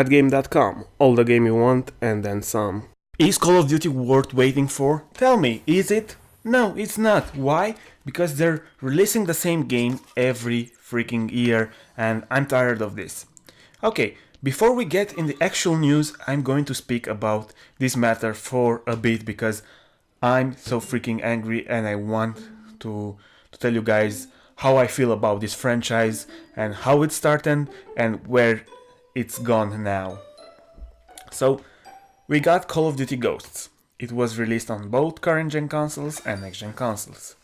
Thatgame.com, all the game you want and then some. Is Call of Duty worth waiting for? Tell me, is it? No, it's not. Why? Because they're releasing the same game every freaking year and I'm tired of this. Okay, before we get in the actual news, I'm going to speak about this matter for a bit because I'm so freaking angry and I want to tell you guys how I feel about this franchise and how it started and where it's gone now. So, we got Call of Duty Ghosts. It was released on both current gen consoles and next gen consoles.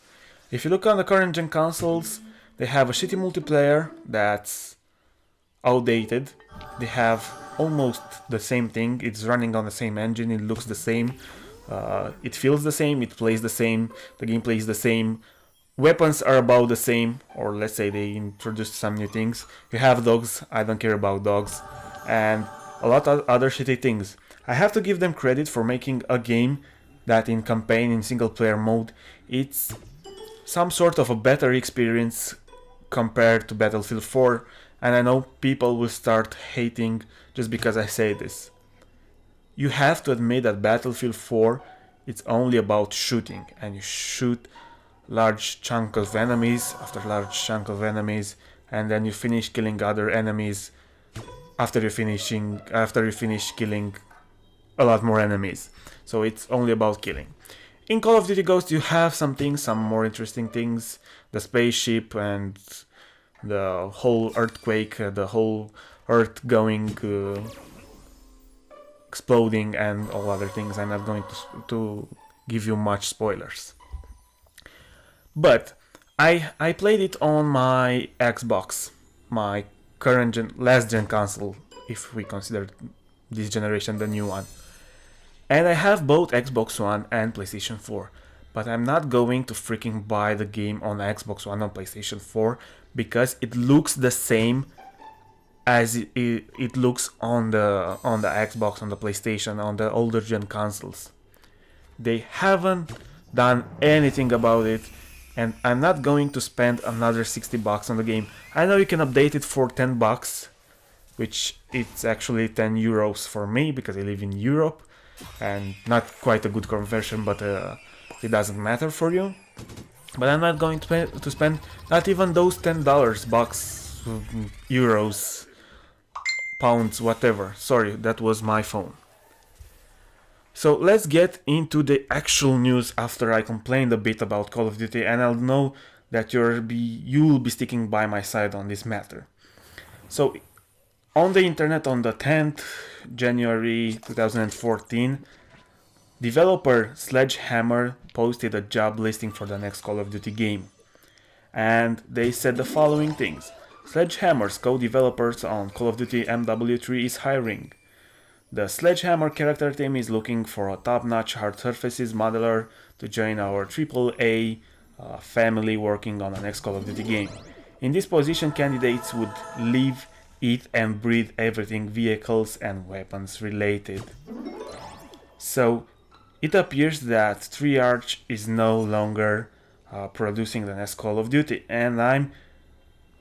If you look on the current gen consoles, they have a shitty multiplayer that's outdated. They have almost the same thing. It's running on the same engine, it looks the same, it feels the same, it plays the same, the gameplay is the same. Weapons are about the same, or let's say they introduced some new things. You have dogs, I don't care about dogs, and a lot of other shitty things. I have to give them credit for making a game that in campaign, in single player mode, it's some sort of a better experience compared to Battlefield 4, and I know people will start hating just because I say this. You have to admit that Battlefield 4, it's only about shooting, and you shoot large chunk of enemies after large chunk of enemies, and then you finish killing other enemies after you finish killing a lot more enemies. So it's only about killing. In Call of Duty Ghosts you have some things, some more interesting things, the spaceship and the whole earthquake, the whole earth going exploding and all other things. I'm not going to give you much spoilers. But I played it on my Xbox, my current last gen console, if we consider this generation the new one. And I have both Xbox One and PlayStation 4. But I'm not going to freaking buy the game on Xbox One or PlayStation 4 because it looks the same as it looks on the Xbox, on the PlayStation, on the older gen consoles. They haven't done anything about it. And I'm not going to spend another 60 bucks on the game. I know you can update it for 10 bucks, which it's actually 10 euros for me because I live in Europe and not quite a good conversion, but it doesn't matter for you. But I'm not going to spend not even those $10 bucks, euros, pounds, whatever. Sorry, that was my phone. So let's get into the actual news after I complained a bit about Call of Duty, and I'll know that you will be sticking by my side on this matter. So on the internet on the 10th January 2014, developer Sledgehammer posted a job listing for the next Call of Duty game. And they said the following things. Sledgehammer's co-developers on Call of Duty MW3 is hiring. The Sledgehammer character team is looking for a top-notch hard surfaces modeler to join our AAA family working on the next Call of Duty game. In this position, candidates would live, eat and breathe everything vehicles and weapons related. So it appears that Treyarch is no longer producing the next Call of Duty, and I'm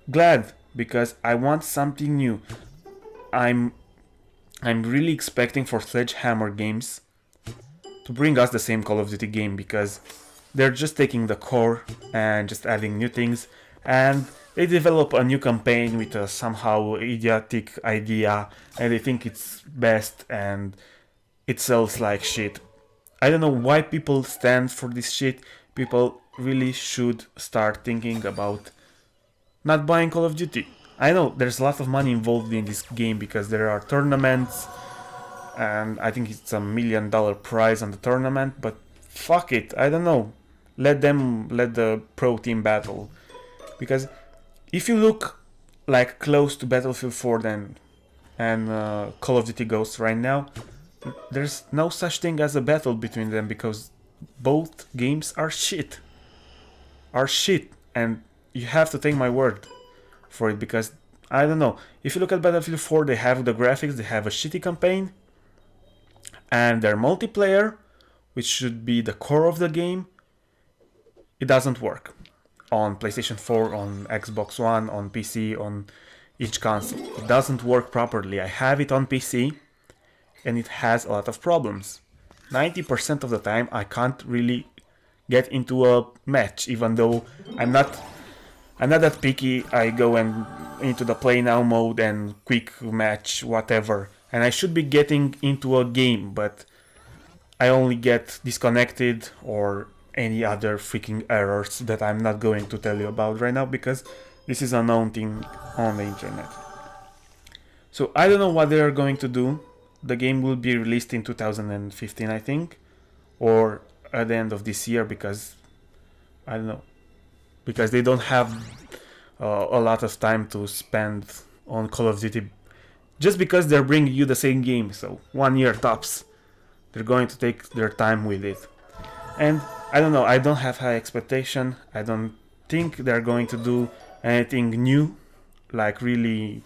glad because I want something new. I'm really expecting for Sledgehammer games to bring us the same Call of Duty game because they're just taking the core and just adding new things, and they develop a new campaign with a somehow idiotic idea and they think it's best and it sells like shit. I don't know why people stand for this shit. People really should start thinking about not buying Call of Duty. I know there's a lot of money involved in this game because there are tournaments and I think it's $1 million prize on the tournament, but fuck it, I don't know. Let the pro team battle. Because if you look like close to Battlefield 4 and Call of Duty Ghosts right now, there's no such thing as a battle between them because both games are shit. And you have to take my word for it because I don't know. If you look at Battlefield 4, they have the graphics, they have a shitty campaign, and their multiplayer, which should be the core of the game, it doesn't work on PlayStation 4, on Xbox One, on PC, on each console. It doesn't work properly. I have it on PC and it has a lot of problems. 90% of the time I can't really get into a match, even though I'm not that picky. I go and into the play now mode and quick match, whatever, and I should be getting into a game, but I only get disconnected or any other freaking errors that I'm not going to tell you about right now because this is a known thing on the internet. So I don't know what they are going to do. The game will be released in 2015, I think, or at the end of this year, because I don't know, because they don't have a lot of time to spend on Call of Duty, just because they're bringing you the same game. So 1 year tops. They're going to take their time with it, and I don't know. I don't have high expectation. I don't think they're going to do anything new, like really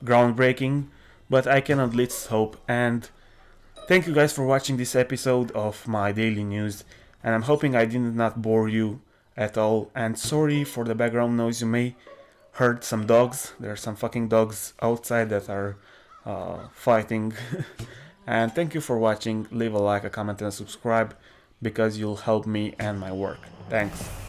groundbreaking. But I can at least hope. And thank you guys for watching this episode of my daily news. And I'm hoping I did not bore you at all. And sorry for the background noise. You may heard some dogs. There are some fucking dogs outside that are fighting. And thank you for watching. Leave a like, a comment, and a subscribe because you'll help me and my work. Thanks.